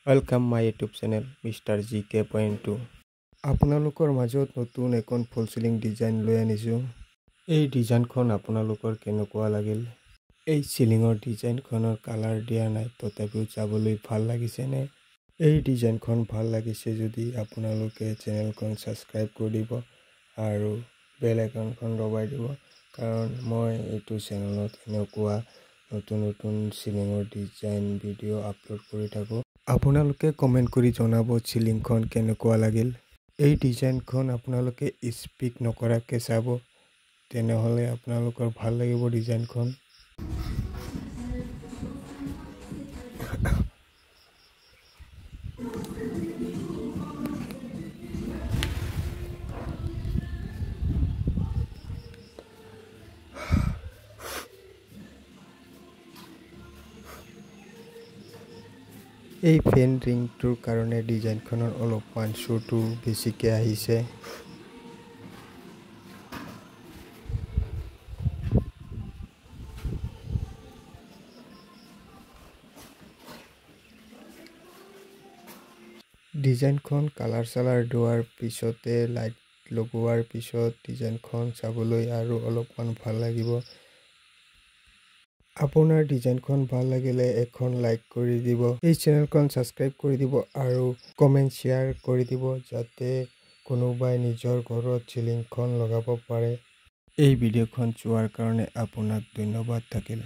Welcome my YouTube channel Mr. GK.2 আপোনালোকৰ মাজত নতুন এখন ফুল সিলিং ডিজাইন লৈ আনিছো এই ডিজাইনখন আপোনালোকৰ কেনেকুৱা লাগিল এই সিলিংৰ ডিজাইনখনৰ কালাৰ দিয়া নাই তথাপিও চাবলৈ ভাল লাগিছে নে এই ডিজাইনখন ভাল লাগিছে যদি আপোনালোকে চেনেলখন সাবস্ক্ৰাইব কৰি দিব আৰু বেল আইকনখন দবাই দিব কাৰণ মই এইটো চেনেলত এনেকুৱা নতুন সিলিংৰ ডিজাইন ভিডিও আপলোড কৰি থাকো আপোনালোকে কমেন্ট কৰি জনাব সিলিংখন কেনেকুৱা লাগিল এই ডিজাইনখন আপোনালোকে স্পিক নকৰাকে চাব তেনেহলে আপোনালোকৰ ভাল লাগিব ডিজাইনখন এই ফেন ৰিংটোৰ কাৰণে ডিজাইনখনৰ অলপমান শ্বটো বেছিকে আহিছে ডিজাইনখন কালাৰ সালাৰ দুৱাৰ পিছতে লাইট লগোৱাৰ পিছত ডিজাইনখন চাবলৈ আৰু অলপমান ভাল লাগিব আপোনাৰ ডিজাইনখন ভাল লাগিলে এখন লাইক কৰি দিব এই চেনেলখন সাবস্ক্ৰাইব কৰি দিব আৰু কমেন্ট শেয়াৰ কৰি দিব যাতে কোনোবাই নিজৰ ঘৰত সিলিংখন লগাব পাৰে এই ভিডিওখন চোৱাৰ কাৰণে আপোনাক ধন্যবাদ থাকিল